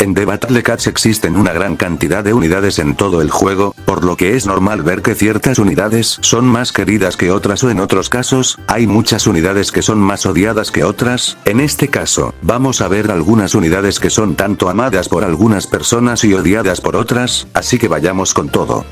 En The Battle Cats existen una gran cantidad de unidades en todo el juego, por lo que es normal ver que ciertas unidades son más queridas que otras o en otros casos, hay muchas unidades que son más odiadas que otras. En este caso, vamos a ver algunas unidades que son tanto amadas por algunas personas y odiadas por otras, así que vayamos con todo.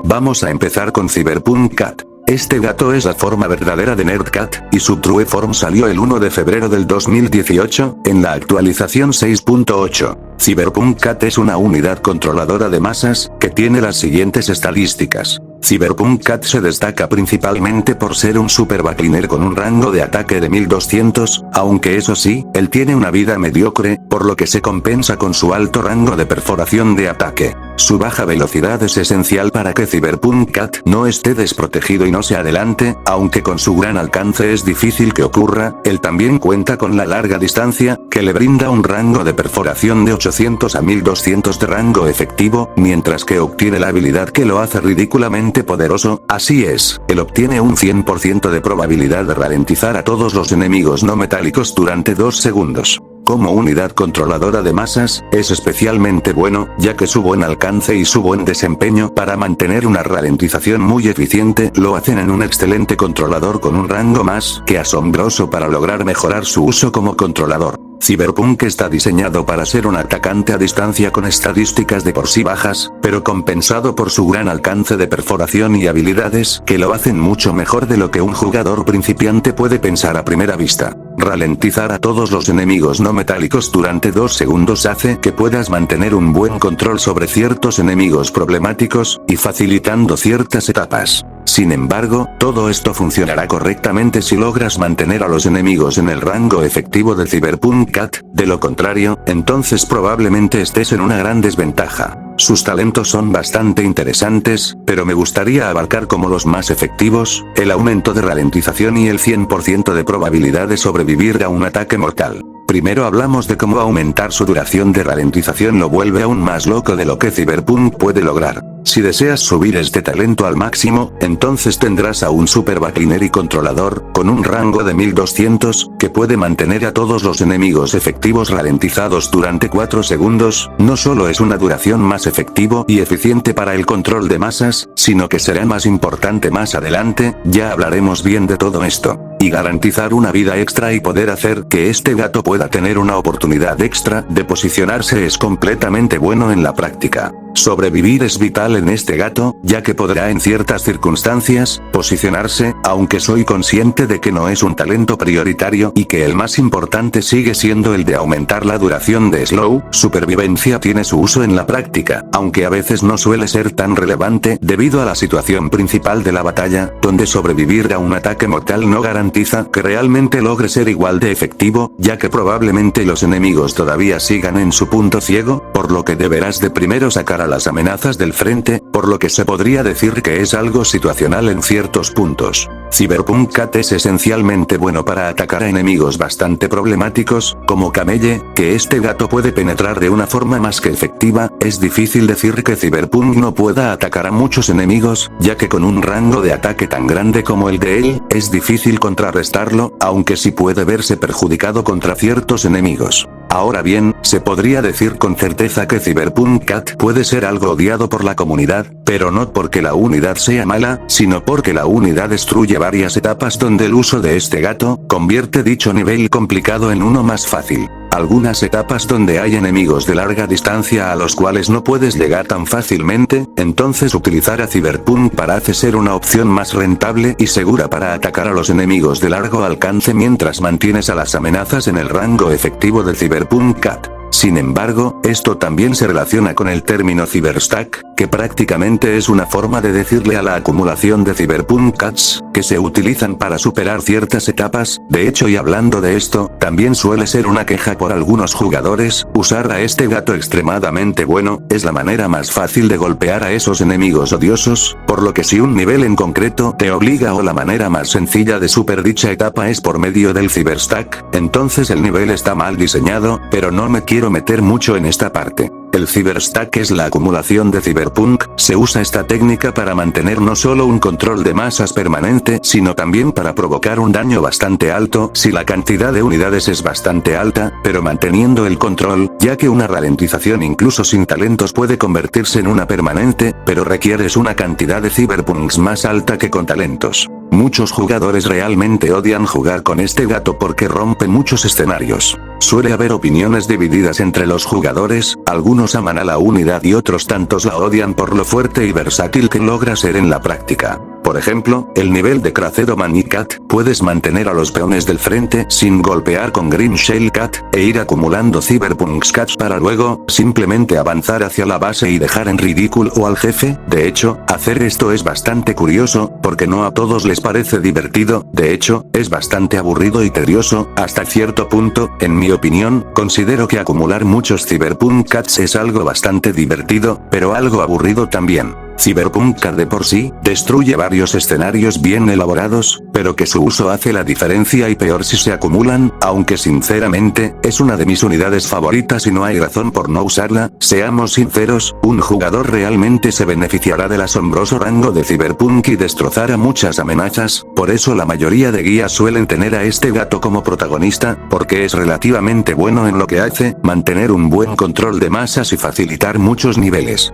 Vamos a empezar con Cyberpunk Cat. Este gato es la forma verdadera de Nerdcat, y su True Form salió el 1 de febrero del 2018, en la actualización 6.8. Cyberpunk Cat es una unidad controladora de masas, que tiene las siguientes estadísticas. Cyberpunk Cat se destaca principalmente por ser un super backliner con un rango de ataque de 1200, aunque eso sí, él tiene una vida mediocre, por lo que se compensa con su alto rango de perforación de ataque. Su baja velocidad es esencial para que Cyberpunk Cat no esté desprotegido y no se adelante, aunque con su gran alcance es difícil que ocurra. Él también cuenta con la larga distancia, que le brinda un rango de perforación de 800 a 1200 de rango efectivo, mientras que obtiene la habilidad que lo hace ridículamente poderoso. Así es, él obtiene un 100% de probabilidad de ralentizar a todos los enemigos no metálicos durante 2 segundos. Como unidad controladora de masas, es especialmente bueno, ya que su buen alcance y su buen desempeño para mantener una ralentización muy eficiente lo hacen en un excelente controlador con un rango más que asombroso para lograr mejorar su uso como controlador. Cyberpunk está diseñado para ser un atacante a distancia con estadísticas de por sí bajas, pero compensado por su gran alcance de perforación y habilidades que lo hacen mucho mejor de lo que un jugador principiante puede pensar a primera vista. Ralentizar a todos los enemigos no metálicos durante 2 segundos hace que puedas mantener un buen control sobre ciertos enemigos problemáticos, y facilitando ciertas etapas. Sin embargo, todo esto funcionará correctamente si logras mantener a los enemigos en el rango efectivo de Cyberpunk Cat, de lo contrario, entonces probablemente estés en una gran desventaja. Sus talentos son bastante interesantes, pero me gustaría abarcar como los más efectivos, el aumento de ralentización y el 100% de probabilidad de sobrevivir a un ataque mortal. Primero hablamos de cómo aumentar su duración de ralentización lo vuelve aún más loco de lo que Cyberpunk puede lograr. Si deseas subir este talento al máximo, entonces tendrás a un super backliner y controlador, con un rango de 1200, que puede mantener a todos los enemigos efectivos ralentizados durante 4 segundos. No solo es una duración más efectivo y eficiente para el control de masas, sino que será más importante más adelante, ya hablaremos bien de todo esto. Y garantizar una vida extra y poder hacer que este gato pueda tener una oportunidad extra de posicionarse es completamente bueno en la práctica. Sobrevivir es vital en este gato, ya que podrá en ciertas circunstancias posicionarse, aunque soy consciente de que no es un talento prioritario y que el más importante sigue siendo el de aumentar la duración de slow. Supervivencia tiene su uso en la práctica, aunque a veces no suele ser tan relevante debido a la situación principal de la batalla, donde sobrevivir a un ataque mortal no garantiza que realmente logre ser igual de efectivo, ya que probablemente los enemigos todavía sigan en su punto ciego, por lo que deberás de primero sacar a las amenazas del frente, por lo que se podría decir que es algo situacional en ciertos puntos. Cyberpunk Cat es esencialmente bueno para atacar a enemigos bastante problemáticos, como Camelle, que este gato puede penetrar de una forma más que efectiva. Es difícil decir que Cyberpunk no pueda atacar a muchos enemigos, ya que con un rango de ataque tan grande como el de él, es difícil contrarrestarlo, aunque sí puede verse perjudicado contra ciertos enemigos. Ahora bien, se podría decir con certeza que Cyberpunk Cat puede ser algo odiado por la comunidad, pero no porque la unidad sea mala, sino porque la unidad destruye varias etapas donde el uso de este gato convierte dicho nivel complicado en uno más fácil. Algunas etapas donde hay enemigos de larga distancia a los cuales no puedes llegar tan fácilmente, entonces utilizar a Cyberpunk para hace ser una opción más rentable y segura para atacar a los enemigos de largo alcance mientras mantienes a las amenazas en el rango efectivo de Cyberpunk Cat. Sin embargo, esto también se relaciona con el término Cyberstack, que prácticamente es una forma de decirle a la acumulación de Cyberpunk Cats, que se utilizan para superar ciertas etapas. De hecho, y hablando de esto, también suele ser una queja por algunos jugadores, usar a este gato extremadamente bueno, es la manera más fácil de golpear a esos enemigos odiosos, por lo que si un nivel en concreto te obliga o la manera más sencilla de super dicha etapa es por medio del Cyberstack, entonces el nivel está mal diseñado, pero no me quiero meter mucho en esta parte. El Cyberstack es la acumulación de Cyberpunk, se usa esta técnica para mantener no solo un control de masas permanente, sino también para provocar un daño bastante alto si la cantidad de unidades es bastante alta, pero manteniendo el control, ya que una ralentización incluso sin talentos puede convertirse en una permanente, pero requieres una cantidad de Cyberpunks más alta que con talentos. Muchos jugadores realmente odian jugar con este gato porque rompe muchos escenarios. Suele haber opiniones divididas entre los jugadores, algunos aman a la unidad y otros tantos la odian por lo fuerte y versátil que logra ser en la práctica. Por ejemplo, el nivel de Cracedo Manicat, puedes mantener a los peones del frente sin golpear con Green Shell Cat, e ir acumulando Cyberpunks Cats para luego, simplemente avanzar hacia la base y dejar en ridículo al jefe. De hecho, hacer esto es bastante curioso, porque no a todos les parece divertido, de hecho, es bastante aburrido y tedioso, hasta cierto punto. En mi opinión, considero que acumular muchos Cyberpunk Cats es algo bastante divertido, pero algo aburrido también. Cyberpunk Cat de por sí, destruye varios escenarios bien elaborados, pero que su uso hace la diferencia y peor si se acumulan, aunque sinceramente, es una de mis unidades favoritas y no hay razón por no usarla. Seamos sinceros, un jugador realmente se beneficiará del asombroso rango de Cyberpunk y destrozar a muchas amenazas, por eso la mayoría de guías suelen tener a este gato como protagonista, porque es relativamente bueno en lo que hace, mantener un buen control de masas y facilitar muchos niveles.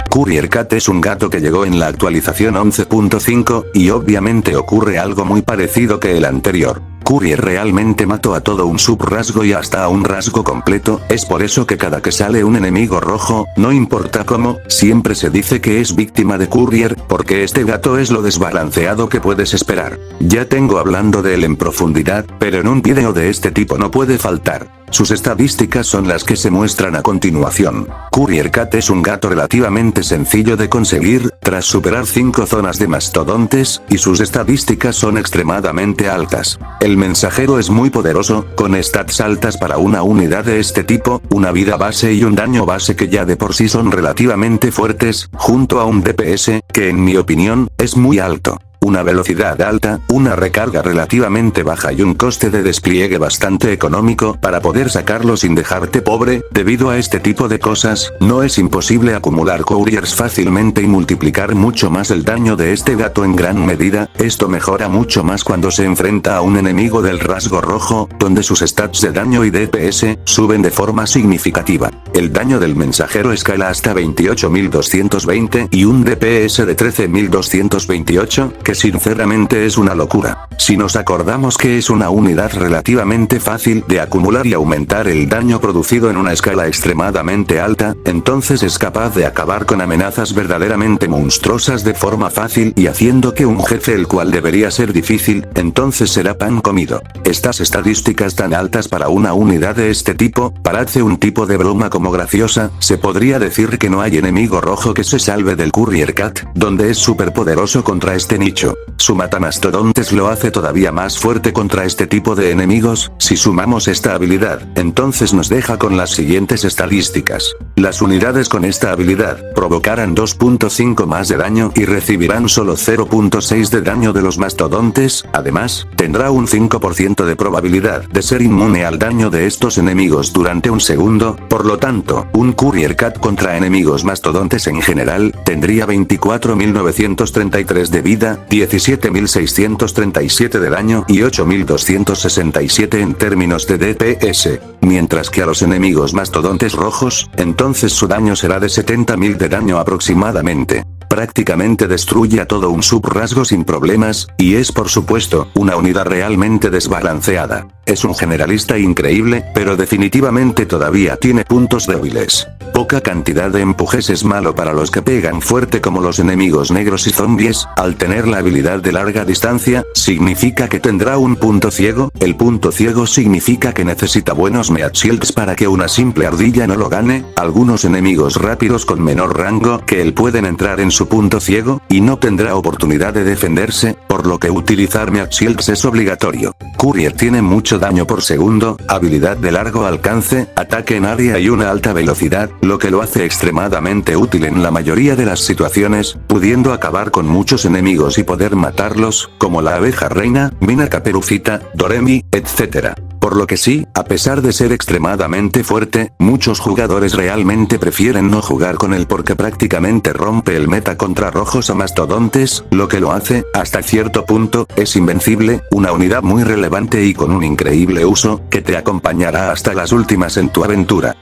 Courier Cat es un gato que llegó en la actualización 11.5, y obviamente ocurre algo muy parecido que el anterior. Courier realmente mató a todo un subrasgo y hasta a un rasgo completo, es por eso que cada que sale un enemigo rojo, no importa cómo, siempre se dice que es víctima de Courier, porque este gato es lo desbalanceado que puedes esperar. Ya tengo hablando de él en profundidad, pero en un video de este tipo no puede faltar. Sus estadísticas son las que se muestran a continuación. Courier Cat es un gato relativamente sencillo de conseguir, tras superar 5 zonas de mastodontes, y sus estadísticas son extremadamente altas. El mensajero es muy poderoso, con stats altas para una unidad de este tipo, una vida base y un daño base que ya de por sí son relativamente fuertes, junto a un DPS, que en mi opinión, es muy alto. Una velocidad alta, una recarga relativamente baja y un coste de despliegue bastante económico para poder sacarlo sin dejarte pobre. Debido a este tipo de cosas, no es imposible acumular couriers fácilmente y multiplicar mucho más el daño de este gato en gran medida. Esto mejora mucho más cuando se enfrenta a un enemigo del rasgo rojo, donde sus stats de daño y DPS suben de forma significativa. El daño del mensajero escala hasta 28.220 y un DPS de 13.228, que sinceramente es una locura. Si nos acordamos que es una unidad relativamente fácil de acumular y aumentar el daño producido en una escala extremadamente alta, entonces es capaz de acabar con amenazas verdaderamente monstruosas de forma fácil y haciendo que un jefe el cual debería ser difícil, entonces será pan comido. Estas estadísticas tan altas para una unidad de este tipo, parece un tipo de broma como graciosa. Se podría decir que no hay enemigo rojo que se salve del Courier Cat, donde es súper poderoso contra este nicho. Su matamastodontes lo hace todavía más fuerte contra este tipo de enemigos. Si sumamos esta habilidad, entonces nos deja con las siguientes estadísticas. Las unidades con esta habilidad provocarán 2.5 más de daño y recibirán solo 0.6 de daño de los mastodontes. Además, tendrá un 5% de probabilidad de ser inmune al daño de estos enemigos durante un segundo. Por lo tanto, un Courier Cat contra enemigos mastodontes en general tendría 24.933 de vida, 17.637 de daño y 8.267 en términos de DPS, mientras que a los enemigos mastodontes rojos, entonces su daño será de 70.000 de daño aproximadamente. Prácticamente destruye a todo un subrasgo sin problemas, y es por supuesto, una unidad realmente desbalanceada. Es un generalista increíble, pero definitivamente todavía tiene puntos débiles. Poca cantidad de empujes es malo para los que pegan fuerte como los enemigos negros y zombies. Al tener la habilidad de larga distancia, significa que tendrá un punto ciego. El punto ciego significa que necesita buenos meat shields para que una simple ardilla no lo gane. Algunos enemigos rápidos con menor rango que él pueden entrar en su punto ciego, y no tendrá oportunidad de defenderse, por lo que utilizar meat shields es obligatorio. Courier tiene mucho daño por segundo, habilidad de largo alcance, ataque en área y una alta velocidad, lo que lo hace extremadamente útil en la mayoría de las situaciones, pudiendo acabar con muchos enemigos y poder matarlos, como la abeja reina, Mina Caperucita, Doremi, etc. Por lo que sí, a pesar de ser extremadamente fuerte, muchos jugadores realmente prefieren no jugar con él porque prácticamente rompe el meta contra rojos o mastodontes, lo que lo hace, hasta cierto punto, es invencible, una unidad muy relevante y con un increíble uso, que te acompañará hasta las últimas en tu aventura.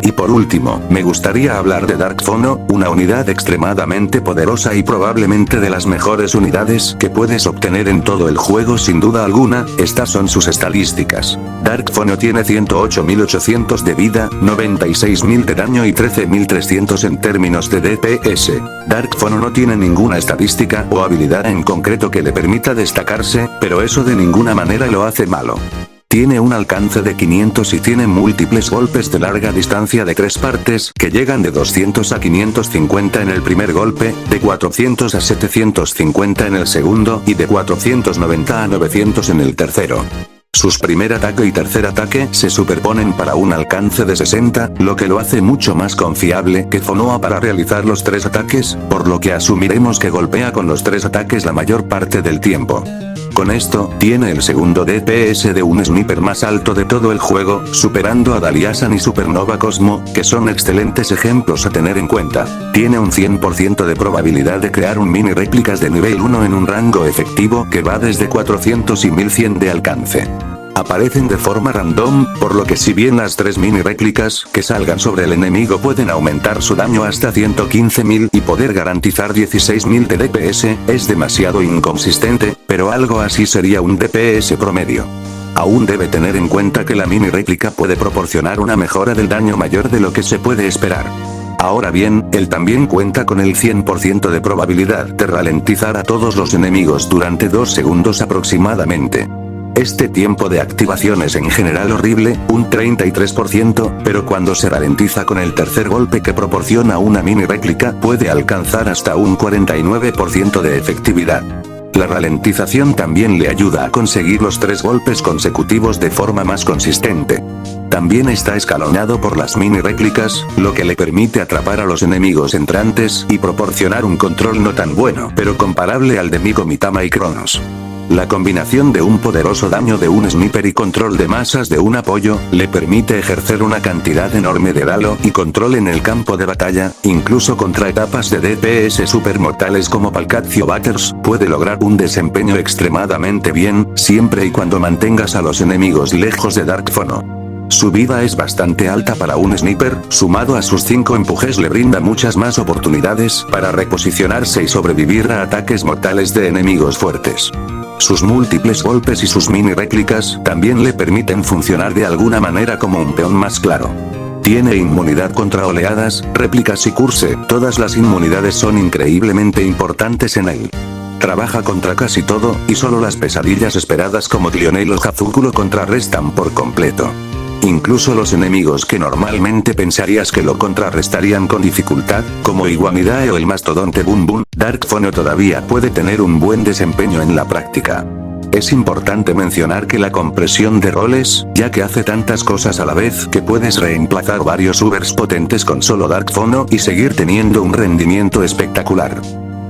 Y por último, me gustaría hablar de Dark Phono, una unidad extremadamente poderosa y probablemente de las mejores unidades que puedes obtener en todo el juego sin duda alguna. Estas son sus estadísticas. Dark Phono tiene 108.800 de vida, 96.000 de daño y 13.300 en términos de DPS. Dark Phono no tiene ninguna estadística o habilidad en concreto que le permita destacarse, pero eso de ninguna manera lo hace malo. Tiene un alcance de 500 y tiene múltiples golpes de larga distancia de 3 partes que llegan de 200 a 550 en el primer golpe, de 400 a 750 en el segundo y de 490 a 900 en el tercero. Sus primer ataque y tercer ataque se superponen para un alcance de 60, lo que lo hace mucho más confiable que Phonoa para realizar los 3 ataques, por lo que asumiremos que golpea con los 3 ataques la mayor parte del tiempo. Con esto, tiene el segundo DPS de un sniper más alto de todo el juego, superando a Daliasan y Supernova Cosmo, que son excelentes ejemplos a tener en cuenta. Tiene un 100% de probabilidad de crear un mini réplicas de nivel 1 en un rango efectivo que va desde 400 y 1100 de alcance. Aparecen de forma random, por lo que si bien las 3 mini réplicas que salgan sobre el enemigo pueden aumentar su daño hasta 115.000 y poder garantizar 16.000 de DPS, es demasiado inconsistente, pero algo así sería un DPS promedio. Aún debe tener en cuenta que la mini réplica puede proporcionar una mejora del daño mayor de lo que se puede esperar. Ahora bien, él también cuenta con el 100% de probabilidad de ralentizar a todos los enemigos durante 2 segundos aproximadamente. Este tiempo de activación es en general horrible, un 33%, pero cuando se ralentiza con el tercer golpe que proporciona una mini réplica puede alcanzar hasta un 49% de efectividad. La ralentización también le ayuda a conseguir los 3 golpes consecutivos de forma más consistente. También está escalonado por las mini réplicas, lo que le permite atrapar a los enemigos entrantes y proporcionar un control no tan bueno, pero comparable al de Migo Mitama y Cronos. La combinación de un poderoso daño de un sniper y control de masas de un apoyo, le permite ejercer una cantidad enorme de daño y control en el campo de batalla, incluso contra etapas de DPS supermortales como Palcatio Batters, puede lograr un desempeño extremadamente bien, siempre y cuando mantengas a los enemigos lejos de Dark Phono. Su vida es bastante alta para un sniper, sumado a sus 5 empujes le brinda muchas más oportunidades para reposicionarse y sobrevivir a ataques mortales de enemigos fuertes. Sus múltiples golpes y sus mini réplicas también le permiten funcionar de alguna manera como un peón más claro. Tiene inmunidad contra oleadas, réplicas y curse, todas las inmunidades son increíblemente importantes en él. Trabaja contra casi todo, y solo las pesadillas esperadas como Lionel o Hazuku lo contrarrestan por completo. Incluso los enemigos que normalmente pensarías que lo contrarrestarían con dificultad, como Iwamidae o el mastodonte Bun Bun, Dark Phono todavía puede tener un buen desempeño en la práctica. Es importante mencionar que la compresión de roles, ya que hace tantas cosas a la vez que puedes reemplazar varios ubers potentes con solo Dark Phono y seguir teniendo un rendimiento espectacular.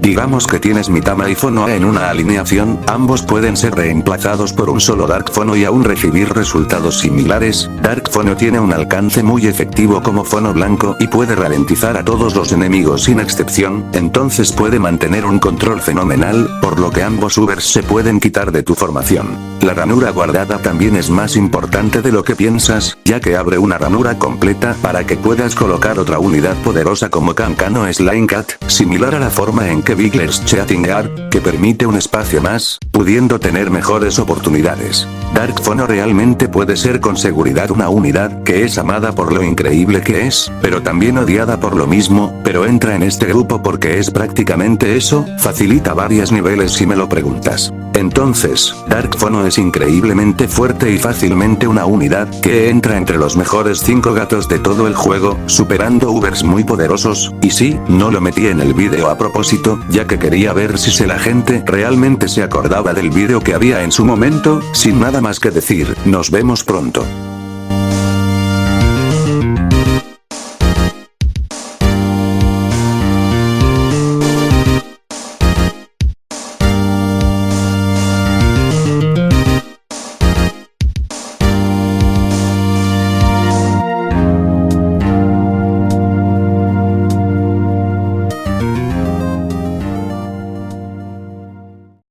Digamos que tienes Mitama y Fonoa en una alineación, ambos pueden ser reemplazados por un solo Dark Fono y aún recibir resultados similares. Dark Fono tiene un alcance muy efectivo como Fono blanco y puede ralentizar a todos los enemigos sin excepción, entonces puede mantener un control fenomenal, por lo que ambos Ubers se pueden quitar de tu formación. La ranura guardada también es más importante de lo que piensas, ya que abre una ranura completa para que puedas colocar otra unidad poderosa como Kankan o Slime Cat, similar a la forma en que Bigler's Cheating Guard, que permite un espacio más, pudiendo tener mejores oportunidades. Dark Fono realmente puede ser con seguridad una unidad que es amada por lo increíble que es, pero también odiada por lo mismo, pero entra en este grupo porque es prácticamente eso, facilita varios niveles si me lo preguntas. Entonces, Dark Fono es increíblemente fuerte y fácilmente una unidad que entra entre los mejores 5 gatos de todo el juego, superando Ubers muy poderosos, y sí, no lo metí en el vídeo a propósito, ya que quería ver si la gente realmente se acordaba del vídeo que había en su momento. Sin nada más que decir, nos vemos pronto.